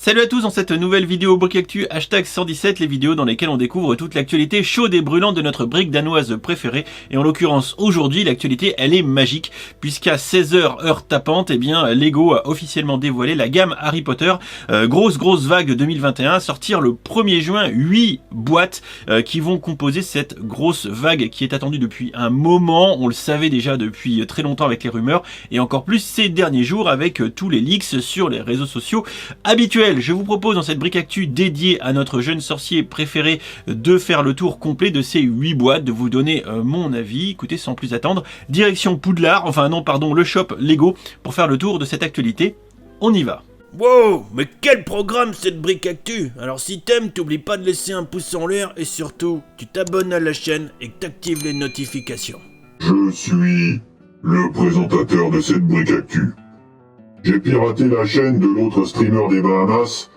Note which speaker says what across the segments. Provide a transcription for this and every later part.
Speaker 1: Salut à tous dans cette nouvelle vidéo Brick Actu #117, les vidéos dans lesquelles on découvre toute l'actualité chaude et brûlante de notre brique danoise préférée. Et en l'occurrence aujourd'hui, l'actualité elle est magique puisqu'à 16h heure tapante, Lego a officiellement dévoilé la gamme Harry Potter. Grosse vague 2021, sortir le 1er juin 8 boîtes qui vont composer cette grosse vague qui est attendue depuis un moment. On le savait déjà depuis très longtemps avec les rumeurs et encore plus ces derniers jours avec tous les leaks sur les réseaux sociaux habituels. Je vous propose dans cette brique actu dédiée à notre jeune sorcier préféré de faire le tour complet de ces 8 boîtes, de vous donner mon avis. Écoutez, sans plus attendre, direction Poudlard, le shop Lego pour faire le tour de cette actualité. On y va.
Speaker 2: Wow, mais quel programme cette brique actu! Alors si t'aimes, t'oublies pas de laisser un pouce en l'air et surtout, tu t'abonnes à la chaîne et que t'actives les notifications.
Speaker 3: Je suis le présentateur de cette brique actu. J'ai piraté la chaîne de l'autre streamer des Bahamas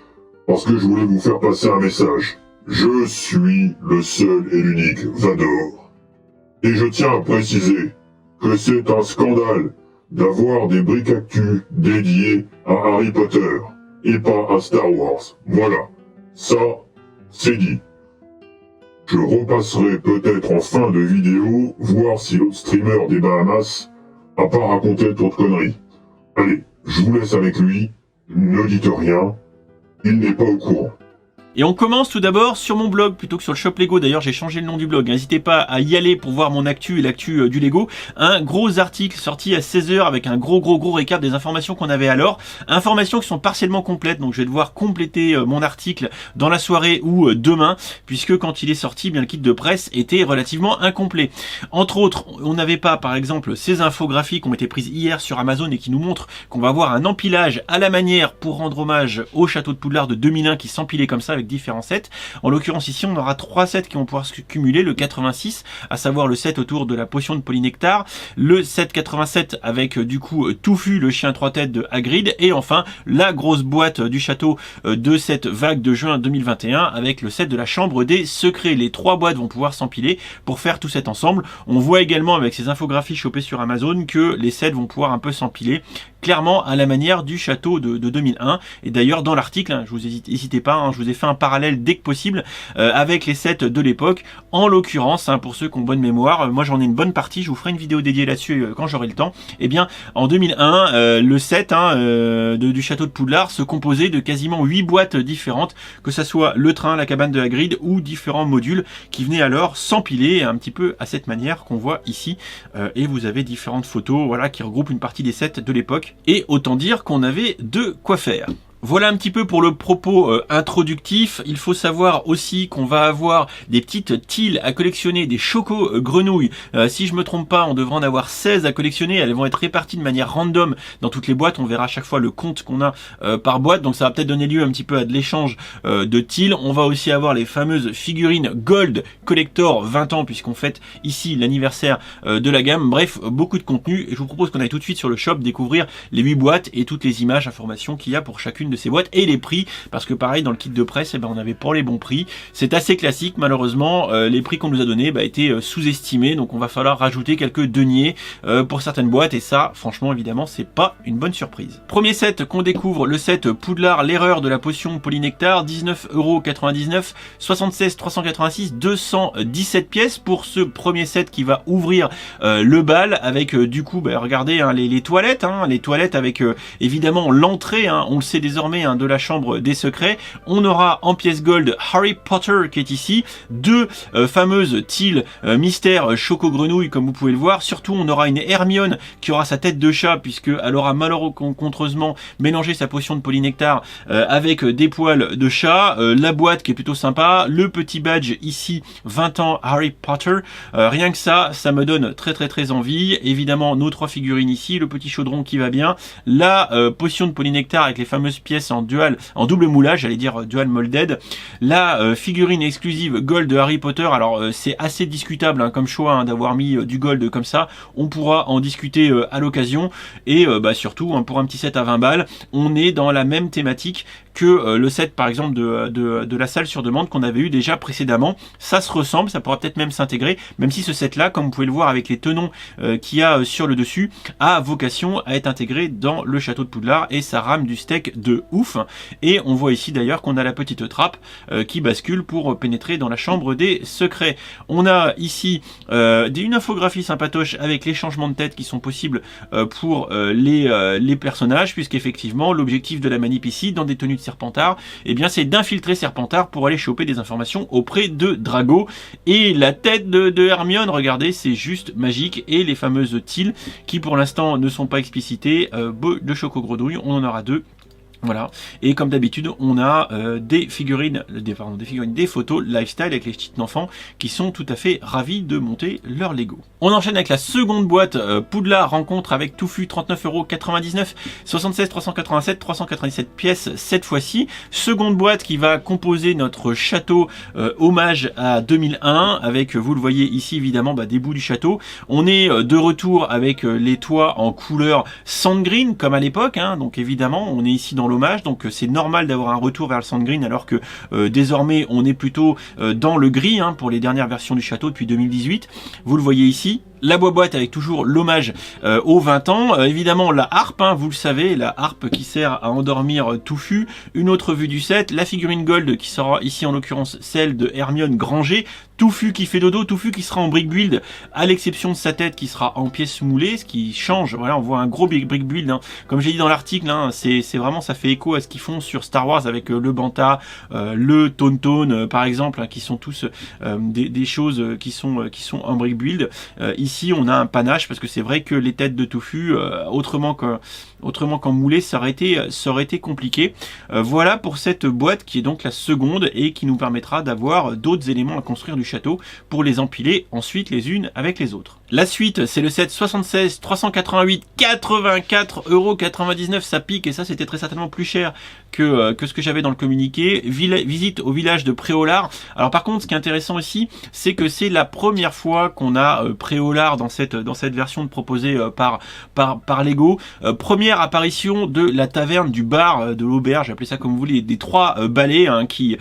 Speaker 3: parce que je voulais vous faire passer un message. Je suis le seul et l'unique Vador. Et je tiens à préciser que c'est un scandale d'avoir des briques actu dédiées à Harry Potter et pas à Star Wars. Voilà, ça, c'est dit. Je repasserai peut-être en fin de vidéo voir si l'autre streamer des Bahamas a pas raconté trop de conneries. Allez, je vous laisse avec lui, ne dites rien, il n'est pas au courant.
Speaker 1: Et on commence tout d'abord sur mon blog plutôt que sur le shop Lego. D'ailleurs, j'ai changé le nom du blog. N'hésitez pas à y aller pour voir mon actu et l'actu du Lego. Un gros article sorti à 16h avec un gros récap des informations qu'on avait alors. Informations qui sont partiellement complètes. Donc, je vais devoir compléter mon article dans la soirée ou demain, puisque quand il est sorti, le kit de presse était relativement incomplet. Entre autres, on n'avait pas, par exemple, ces infographies qui ont été prises hier sur Amazon et qui nous montrent qu'on va avoir un empilage à la manière pour rendre hommage au château de Poudlard de 2001 qui s'empilait comme ça avec différents sets. En l'occurrence ici on aura 3 sets qui vont pouvoir se cumuler, le 86 à savoir le set autour de la potion de Polynectar, le set 87 avec du coup Touffu le chien 3 têtes de Hagrid et enfin la grosse boîte du château de cette vague de juin 2021 avec le set de la chambre des secrets. Les 3 boîtes vont pouvoir s'empiler pour faire tout cet ensemble. On voit également avec ces infographies chopées sur Amazon que les sets vont pouvoir un peu s'empiler clairement à la manière du château de 2001 et d'ailleurs dans l'article, je vous n'hésitez pas, je vous ai fait un parallèle dès que possible avec les sets de l'époque. En l'occurrence, pour ceux qui ont bonne mémoire, moi j'en ai une bonne partie, je vous ferai une vidéo dédiée là-dessus quand j'aurai le temps. En 2001, le set du château de Poudlard se composait de quasiment 8 boîtes différentes, que ça soit le train, la cabane de Hagrid ou différents modules qui venaient alors s'empiler un petit peu à cette manière qu'on voit ici. Et vous avez différentes photos qui regroupent une partie des sets de l'époque. Et autant dire qu'on avait de quoi faire. Voilà un petit peu pour le propos introductif. Il faut savoir aussi qu'on va avoir des petites tiles à collectionner, des chocos grenouilles. Si je me trompe pas, on devrait en avoir 16 à collectionner. Elles vont être réparties de manière random dans toutes les boîtes. On verra à chaque fois le compte qu'on a par boîte. Donc ça va peut-être donner lieu un petit peu à de l'échange de tiles. On va aussi avoir les fameuses figurines Gold Collector 20 ans puisqu'on fête ici l'anniversaire de la gamme. Bref, beaucoup de contenu. Et je vous propose qu'on aille tout de suite sur le shop découvrir les 8 boîtes et toutes les images, informations qu'il y a pour chacune de ces boîtes et les prix, parce que pareil dans le kit de presse on avait pas les bons prix, c'est assez classique malheureusement. Les prix qu'on nous a donnés étaient sous-estimés, donc on va falloir rajouter quelques deniers pour certaines boîtes et ça franchement évidemment c'est pas une bonne surprise. Premier set qu'on découvre, le set Poudlard l'erreur de la potion Polynectar, 19,99€, 76 386, 217 pièces pour ce premier set qui va ouvrir le bal avec du coup regardez les toilettes, les toilettes avec évidemment l'entrée, on le sait désormais de la chambre des secrets. On aura en pièce gold Harry Potter qui est ici, 2 fameuses tiles mystère choco grenouille comme vous pouvez le voir. Surtout on aura une Hermione qui aura sa tête de chat puisque elle aura malheureusement mélangé sa potion de Polynectar avec des poils de chat. La boîte qui est plutôt sympa, le petit badge ici 20 ans Harry Potter, rien que ça me donne très envie. Évidemment nos 3 figurines ici, le petit chaudron qui va bien, la potion de Polynectar avec les fameuses pièces en double moulage, j'allais dire dual molded, la figurine exclusive gold de Harry Potter. Alors c'est assez discutable comme choix d'avoir mis du gold comme ça, on pourra en discuter à l'occasion et surtout pour un petit set à 20 balles, on est dans la même thématique que le set par exemple de la salle sur demande qu'on avait eu déjà précédemment. Ça se ressemble, ça pourra peut-être même s'intégrer, même si ce set là, comme vous pouvez le voir avec les tenons qu'il y a sur le dessus, a vocation à être intégré dans le château de Poudlard et sa rame du steak de peu ouf. Et on voit ici d'ailleurs qu'on a la petite trappe qui bascule pour pénétrer dans la chambre des secrets. On a ici une infographie sympatoche avec les changements de tête qui sont possibles pour les personnages, puisqu'effectivement l'objectif de la manip ici, dans des tenues de Serpentard, eh bien c'est d'infiltrer Serpentard pour aller choper des informations auprès de Drago. Et la tête de Hermione, regardez, c'est juste magique. Et les fameuses tiles qui pour l'instant ne sont pas explicitées, de Chocogrenouille, on en aura 2. Voilà, et comme d'habitude, on a des photos lifestyle avec les petites enfants qui sont tout à fait ravis de monter leur Lego. On enchaîne avec la seconde boîte, Poudlard rencontre avec Touffu, 39,99€, 76 387, 397 pièces cette fois-ci. Seconde boîte qui va composer notre château hommage à 2001, avec, vous le voyez ici évidemment, des bouts du château. On est de retour avec les toits en couleur sand green, comme à l'époque, hein, donc évidemment, on est ici dans l'hommage, donc c'est normal d'avoir un retour vers le sand green, alors que désormais on est plutôt dans le gris, hein, pour les dernières versions du château depuis 2018. Vous le voyez ici. La boîte avec toujours l'hommage aux 20 ans. Évidemment, la harpe, hein, vous le savez, la harpe qui sert à endormir Touffu. Une autre vue du set. La figurine gold qui sera ici en l'occurrence celle de Hermione Granger. Touffu qui fait dodo, Touffu qui sera en brick build, à l'exception de sa tête qui sera en pièces moulées, ce qui change. Voilà, on voit un gros brick build, hein. Comme j'ai dit dans l'article, hein, c'est vraiment, ça fait écho à ce qu'ils font sur Star Wars avec le Banta, le Tauntaun, par exemple, hein, qui sont tous des choses qui sont en brick build. Ici, on a un panache parce que c'est vrai que les têtes de Touffu, autrement qu'en moulé, ça aurait été compliqué. Voilà pour cette boîte qui est donc la seconde et qui nous permettra d'avoir d'autres éléments à construire du château pour les empiler ensuite les unes avec les autres. La suite, c'est le set 76 388, 84,99€, ça pique, et ça c'était très certainement plus cher que ce que j'avais dans le communiqué. Visite au village de Préolard. Alors par contre, ce qui est intéressant ici, c'est que c'est la première fois qu'on a Préolard dans cette version proposée par Lego. Première apparition de la taverne, du bar, de l'auberge, appelez ça comme vous voulez, des 3 balais, hein, qui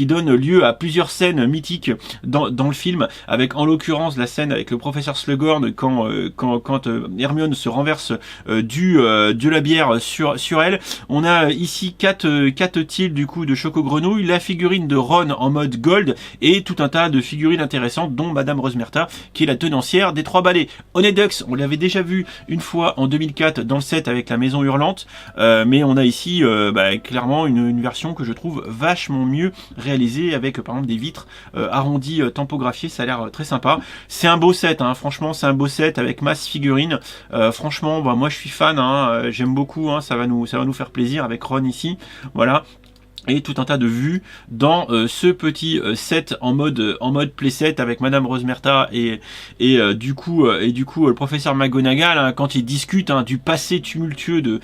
Speaker 1: donnent lieu à plusieurs scènes mythiques dans le film, avec en l'occurrence la scène avec le professeur Slughorn quand Hermione se renverse de la bière sur elle. On a ici 4 tiles du coup de Chocogrenouille, la figurine de Ron en mode gold et tout un tas de figurines intéressantes, dont Madame Rosmerta qui est la tenancière des 3 balais. Onedux, on l'avait déjà vu une fois en 2004 dans le set avec la maison hurlante, mais on a ici clairement une version que je trouve vachement mieux réalisée, avec par exemple des vitres arrondies tampographiées. Ça a l'air très sympa. C'est un beau set, hein, franchement c'est un beau set avec masse figurines. Franchement, moi je suis fan, hein, j'aime beaucoup, hein, ça va nous faire plaisir avec Ron ici. Voilà. Et tout un tas de vues dans ce petit set en mode playset avec Madame Rosmerta et du coup le professeur McGonagall, hein, quand il discute, hein, du passé tumultueux de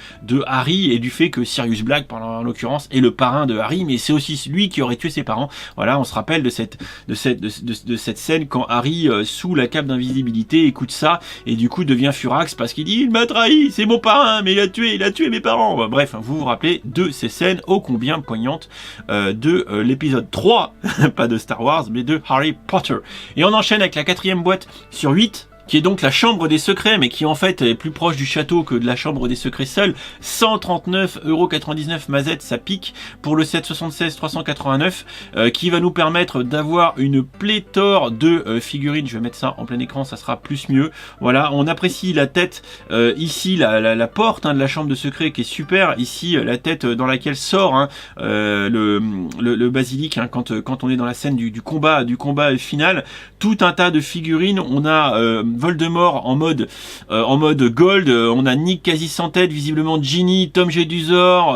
Speaker 1: Harry et du fait que Sirius Black, en l'occurrence, est le parrain de Harry, mais c'est aussi lui qui aurait tué ses parents. Voilà, on se rappelle de cette scène quand Harry, sous la cape d'invisibilité, écoute ça et du coup devient furax parce qu'il dit il m'a trahi, c'est mon parrain, mais il a tué mes parents. Bref, vous vous rappelez de ces scènes ô combien poignantes de l'épisode 3, pas de Star Wars, mais de Harry Potter. Et on enchaîne avec la 4e boîte sur 8, qui est donc la chambre des secrets, mais qui en fait est plus proche du château que de la chambre des secrets seule. 139,99€ mazette, ça pique pour le set 76 389, qui va nous permettre d'avoir une pléthore de figurines. Je vais mettre ça en plein écran, ça sera plus mieux. Voilà, on apprécie la tête ici, la porte, hein, de la chambre de secret qui est super. Ici, la tête dans laquelle sort, hein, le basilic, hein, quand on est dans la scène du combat final. Tout un tas de figurines. On a Voldemort en mode gold, on a Nick quasi sans tête, visiblement Ginny, Tom Jedusor,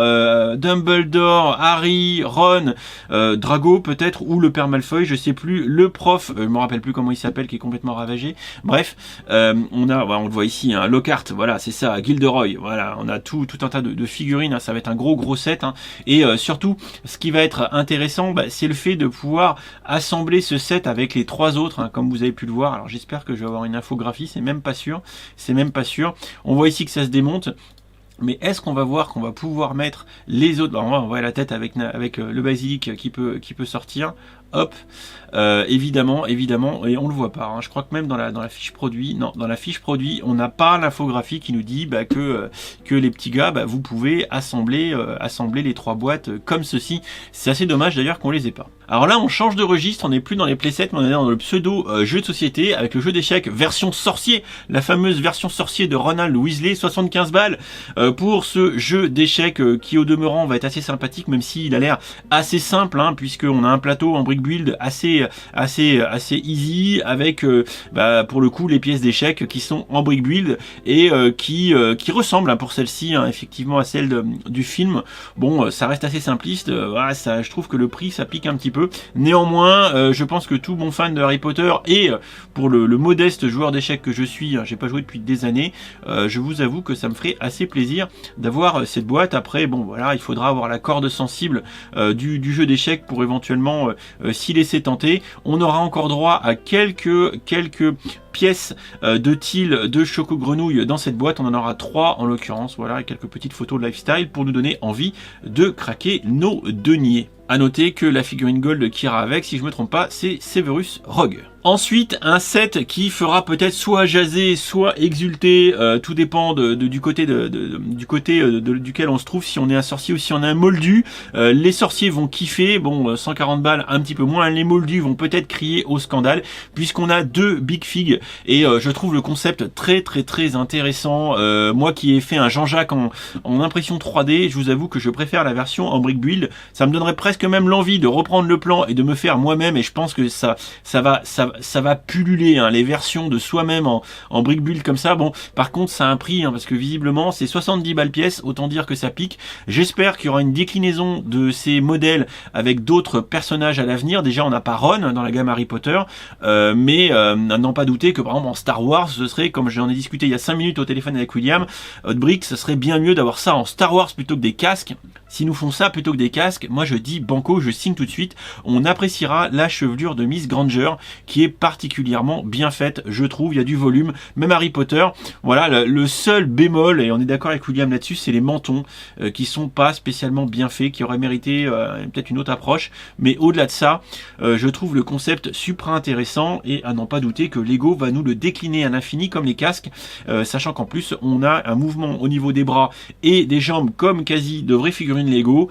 Speaker 1: Dumbledore, Harry, Ron, Drago peut-être, ou le père Malfoy, je sais plus, le prof, je me rappelle plus comment il s'appelle, qui est complètement ravagé. Bref, on le voit ici, hein, Lockhart, voilà, c'est ça, Gilderoy, voilà, on a tout un tas de figurines, hein, ça va être un gros set, hein, et surtout, ce qui va être intéressant, c'est le fait de pouvoir assembler ce set avec les 3 autres, hein, comme vous avez pu le voir. Alors j'espère que je vais avoir une infographie, c'est même pas sûr. On voit ici que ça se démonte. Mais est-ce qu'on va voir qu'on va pouvoir mettre les autres? On voit la tête avec le basilic qui peut sortir. hop. Évidemment, et on le voit pas. Hein. Je crois que même dans la fiche produit, non, dans la fiche produit, on n'a pas l'infographie qui nous dit que les petits gars, vous pouvez assembler les 3 boîtes comme ceci. C'est assez dommage d'ailleurs qu'on les ait pas. Alors là, on change de registre, on n'est plus dans les playsets, mais on est dans le pseudo jeu de société avec le jeu d'échecs version sorcier, la fameuse version sorcier de Ronald Weasley, 75 balles pour ce jeu d'échecs qui au demeurant va être assez sympathique, même s'il a l'air assez simple, hein, puisqu'on a un plateau en brick build assez easy avec pour le coup les pièces d'échecs qui sont en brick build et qui ressemblent pour celle-ci effectivement à celle du film. Bon, ça reste assez simpliste. Ça, je trouve que le prix ça pique un petit peu. Néanmoins, je pense que tout bon fan de Harry Potter et pour le modeste joueur d'échecs que je suis, j'ai pas joué depuis des années, je vous avoue que ça me ferait assez plaisir d'avoir cette boîte. Après, bon voilà, il faudra avoir la corde sensible du jeu d'échecs pour éventuellement s'y laisser tenter. On aura encore droit à quelques pièces de til de Choco Grenouille dans cette boîte. On en aura 3 en l'occurrence, voilà, et quelques petites photos de lifestyle pour nous donner envie de craquer nos deniers. À noter que la figurine gold qui ira avec, si je me trompe pas, c'est Severus Rogue. Ensuite, un set qui fera peut-être soit jaser, soit exulter, tout dépend du côté duquel on se trouve, si on est un sorcier ou si on est un moldu. Les sorciers vont kiffer, bon, 140 balles un petit peu moins, les moldus vont peut-être crier au scandale, puisqu'on a 2 Big Fig, et je trouve le concept très intéressant. Moi qui ai fait un Jean-Jacques en impression 3D, je vous avoue que je préfère la version en brick build, ça me donnerait presque même l'envie de reprendre le plan et de me faire moi-même, et je pense que ça va pulluler, hein, les versions de soi-même en brick build comme ça. Bon, par contre ça a un prix, hein, parce que visiblement c'est 70 balles pièce, autant dire que ça pique. J'espère qu'il y aura une déclinaison de ces modèles avec d'autres personnages à l'avenir. Déjà on n'a pas Ron dans la gamme Harry Potter, mais n'en pas douter que par exemple en Star Wars ce serait, comme j'en ai discuté il y a 5 minutes au téléphone avec William, Hotbrick, ce serait bien mieux d'avoir ça en Star Wars plutôt que des casques. S'ils nous font ça plutôt que des casques, moi je dis banco, je signe tout de suite. On appréciera la chevelure de Miss Granger qui est particulièrement bien faite, je trouve. Il y a du volume, même Harry Potter. Voilà, le seul bémol, et on est d'accord avec William là-dessus, c'est les mentons qui sont pas spécialement bien faits, qui auraient mérité peut-être une autre approche. Mais au-delà de ça, je trouve le concept super intéressant, et à n'en pas douter que Lego va nous le décliner à l'infini comme les casques, sachant qu'en plus on a un mouvement au niveau des bras et des jambes comme quasi de vraies figurines Lego.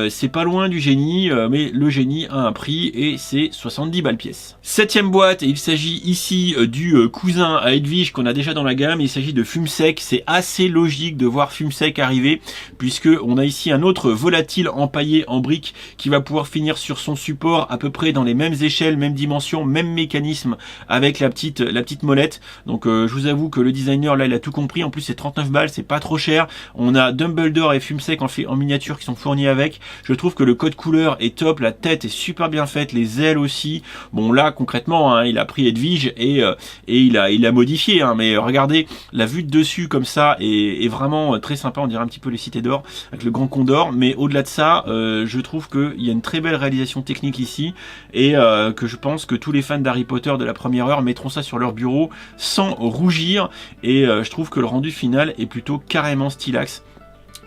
Speaker 1: C'est pas loin du génie, mais le génie a un prix et c'est 70 balles pièce. 7ème boîte, et il s'agit ici du cousin à Edwige qu'on a déjà dans la gamme. Il s'agit de Fumsec. C'est assez logique de voir Fumsec arriver, puisque on a ici un autre volatile empaillé en briques qui va pouvoir finir sur son support à peu près dans les mêmes échelles, mêmes dimensions, même mécanisme avec la petite molette. Donc je vous avoue que le designer là il a tout compris. En plus c'est 39 balles, c'est pas trop cher. On a Dumbledore et Fumsec en miniature qui sont fournis avec. Je trouve que le code couleur est top, la tête est super bien faite, les ailes aussi. Bon là concrètement, hein, il a pris Edwige et il a modifié, hein, mais regardez la vue de dessus comme ça est vraiment très sympa. On dirait un petit peu les cités d'or avec le grand condor, mais au-delà de ça, je trouve qu'il y a une très belle réalisation technique ici, et que je pense que tous les fans d'Harry Potter de la première heure mettront ça sur leur bureau sans rougir, et je trouve que le rendu final est plutôt carrément stylax.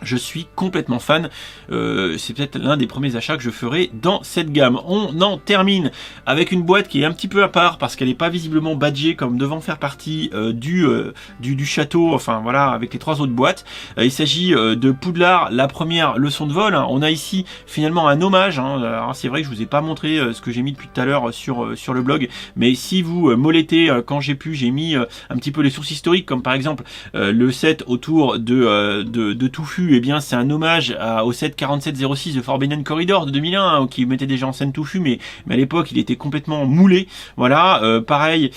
Speaker 1: Je suis complètement fan, c'est peut-être l'un des premiers achats que je ferai dans cette gamme. On en termine avec une boîte qui est un petit peu à part parce qu'elle n'est pas visiblement badgée comme devant faire partie du château, enfin voilà, avec les 3 autres boîtes. Il s'agit de Poudlard, la première leçon de vol. On a ici finalement un hommage, hein. Alors c'est vrai que je vous ai pas montré ce que j'ai mis depuis tout à l'heure sur le blog, mais si vous mollettez quand j'ai pu, j'ai mis un petit peu les sources historiques, comme par exemple le set autour de Touffu. Eh bien c'est un hommage au set 4706 de Forbidden Corridor de 2001, hein, qui mettait déjà en scène Touffu, mais à l'époque il était complètement moulé. Voilà, pareil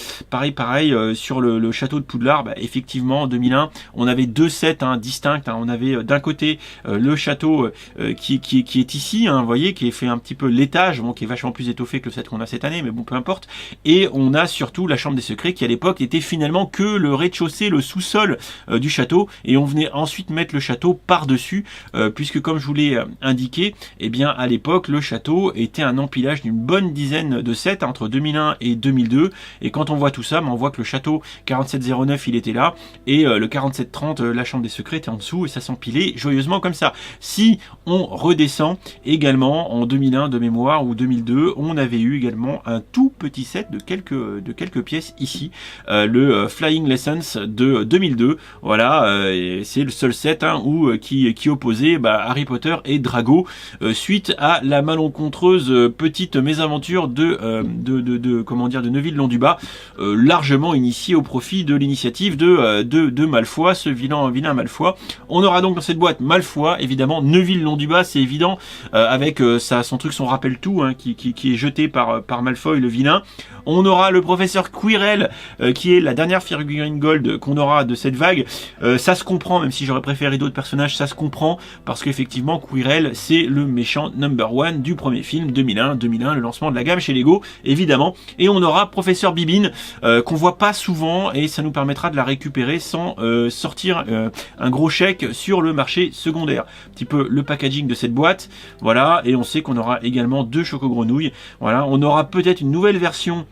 Speaker 1: sur le château de Poudlard. Effectivement en 2001 on avait 2 sets distincts, hein. On avait d'un côté le château qui est ici, hein, vous voyez, qui est fait un petit peu l'étage, bon, qui est vachement plus étoffé que le set qu'on a cette année, mais bon peu importe. Et on a surtout la chambre des secrets qui à l'époque était finalement que le rez-de-chaussée, le sous-sol du château, et on venait ensuite mettre le château par par-dessus, puisque comme je vous l'ai indiqué, eh bien à l'époque le château était un empilage d'une bonne dizaine de sets entre 2001 et 2002, et quand on voit tout ça, on voit que le château 4709 il était là, et le 4730 la chambre des secrets était en dessous, et ça s'empilait joyeusement comme ça. Si on redescend également en 2001 de mémoire ou 2002, on avait eu également un tout petit set de quelques pièces ici, le Flying Lessons de 2002, voilà, c'est le seul set qui opposait Harry Potter et Drago, suite à la malencontreuse petite mésaventure de Neville Londubat, largement initiée au profit de l'initiative de Malfoy, ce vilain Malfoy. On aura donc dans cette boîte Malfoy, évidemment, Neville Londubat, c'est évident, avec son rappel tout, qui est jeté par Malfoy le vilain. On aura le professeur Quirrell, qui est la dernière figurine gold qu'on aura de cette vague. Ça se comprend, même si j'aurais préféré d'autres personnages, ça se comprend, parce qu'effectivement Quirrell c'est le méchant number one du premier film 2001, le lancement de la gamme chez Lego, évidemment. Et on aura professeur Bibine, qu'on voit pas souvent, et ça nous permettra de la récupérer sans sortir un gros chèque sur le marché secondaire. Un petit peu le packaging de cette boîte, voilà, et on sait qu'on aura également 2 choco-grenouilles, voilà. On aura peut-être une nouvelle version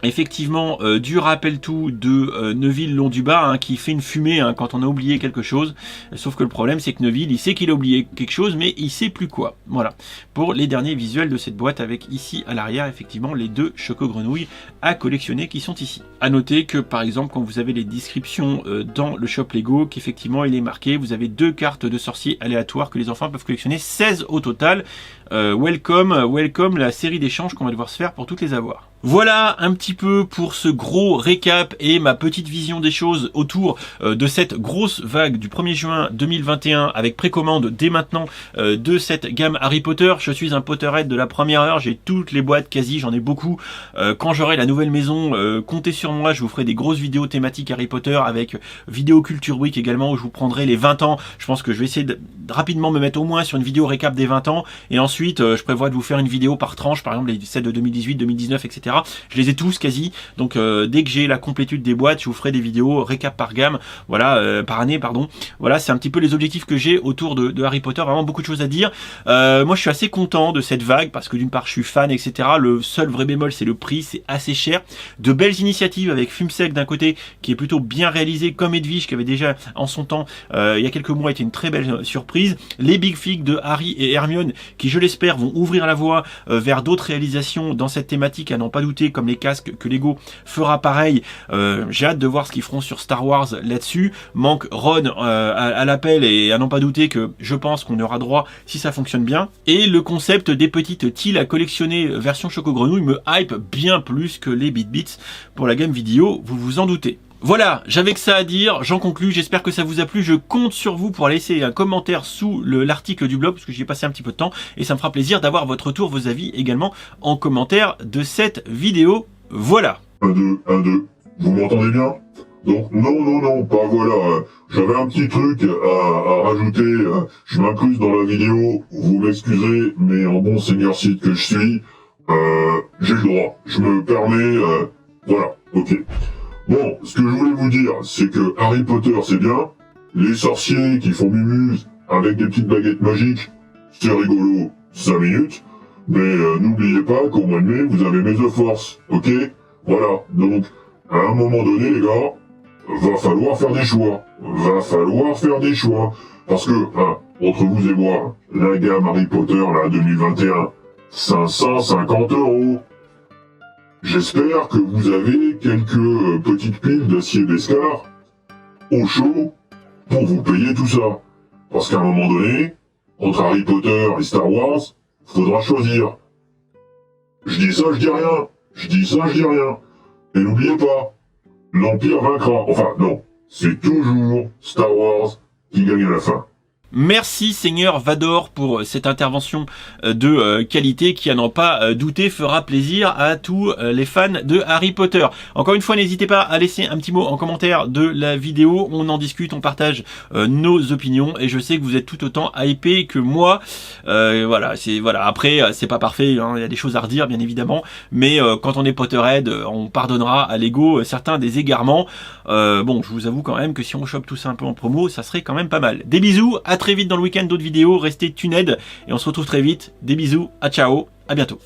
Speaker 1: effectivement du rappel tout de Neville Londubat, qui fait une fumée quand on a oublié quelque chose, sauf que le problème c'est que Neville il sait qu'il a oublié quelque chose mais il sait plus quoi. Voilà pour les derniers visuels de cette boîte, avec ici à l'arrière effectivement les 2 choco-grenouilles à collectionner qui sont ici. À noter que par exemple quand vous avez les descriptions dans le shop Lego, qu'effectivement il est marqué, vous avez 2 cartes de sorciers aléatoires que les enfants peuvent collectionner, 16 au total. Welcome la série d'échanges qu'on va devoir se faire pour toutes les avoir. Voilà un petit peu pour ce gros récap et ma petite vision des choses autour de cette grosse vague du 1er juin 2021 avec précommande dès maintenant de cette gamme Harry Potter. Je suis un Potterhead de la première heure, j'ai toutes les boîtes quasi, j'en ai beaucoup. Quand j'aurai la nouvelle maison, comptez sur moi, je vous ferai des grosses vidéos thématiques Harry Potter avec vidéo Culture Week également où je vous prendrai les 20 ans. Je pense que je vais essayer de rapidement me mettre au moins sur une vidéo récap des 20 ans, et ensuite je prévois de vous faire une vidéo par tranche, par exemple les sets de 2018, 2019, etc. Je les ai tous quasi, donc dès que j'ai la complétude des boîtes, je vous ferai des vidéos récap par gamme, voilà, par année, pardon. Voilà, c'est un petit peu les objectifs que j'ai autour de Harry Potter, vraiment beaucoup de choses à dire. Moi je suis assez content de cette vague, parce que d'une part je suis fan, etc. Le seul vrai bémol c'est le prix, c'est assez cher. De belles initiatives avec Fumsec d'un côté, qui est plutôt bien réalisé, comme Edwige, qui avait déjà en son temps, il y a quelques mois, été une très belle surprise. Les Big Figs de Harry et Hermione, qui je l'espère vont ouvrir la voie vers d'autres réalisations dans cette thématique, à n'en pas douter, comme les casques que Lego fera pareil. J'ai hâte de voir ce qu'ils feront sur Star Wars là-dessus. Manque Ron à l'appel, et à n'en pas douter que je pense qu'on aura droit si ça fonctionne bien. Et le concept des petites tiles à collectionner version Choco-Grenouille me hype bien plus que les Bit-Bits pour la gamme vidéo, vous vous en doutez. Voilà, j'avais que ça à dire, j'en conclus, j'espère que ça vous a plu, je compte sur vous pour laisser un commentaire sous l'article du blog, parce que j'y ai passé un petit peu de temps, et ça me fera plaisir d'avoir votre retour, vos avis également en commentaire de cette vidéo. Voilà.
Speaker 3: 1, 2, 1, 2, vous m'entendez bien? Donc non, pas voilà, j'avais un petit truc à rajouter, je m'incruse dans la vidéo, vous m'excusez, mais en bon seigneur site que je suis, j'ai le droit, je me permets, voilà, ok. Bon, ce que je voulais vous dire, c'est que Harry Potter c'est bien, les sorciers qui font mumuse avec des petites baguettes magiques, c'est rigolo, 5 minutes, mais n'oubliez pas qu'au mois de mai, vous avez Maze of Force, ok? Voilà, donc, à un moment donné les gars, va falloir faire des choix, parce que, entre vous et moi, la gamme Harry Potter, là, 2021, 550 €. J'espère que vous avez quelques petites piles d'acier d'escar au chaud pour vous payer tout ça. Parce qu'à un moment donné, entre Harry Potter et Star Wars, faudra choisir. Je dis ça, je dis rien. Et n'oubliez pas, l'Empire vaincra. Enfin, non, c'est toujours Star Wars qui gagne à la fin.
Speaker 1: Merci Seigneur Vador pour cette intervention de qualité qui, à n'en pas douter, fera plaisir à tous les fans de Harry Potter. Encore une fois, n'hésitez pas à laisser un petit mot en commentaire de la vidéo. On en discute, on partage nos opinions, et je sais que vous êtes tout autant hypés que moi. Voilà. Après, c'est pas parfait, il y a des choses à redire bien évidemment, mais quand on est Potterhead, on pardonnera à Lego certains des égarements. Bon, je vous avoue quand même que si on chope tout ça un peu en promo, ça serait quand même pas mal. Des bisous, à très très vite dans le week-end d'autres vidéos. Restez tuned et on se retrouve très vite. Des bisous, à ciao, à bientôt.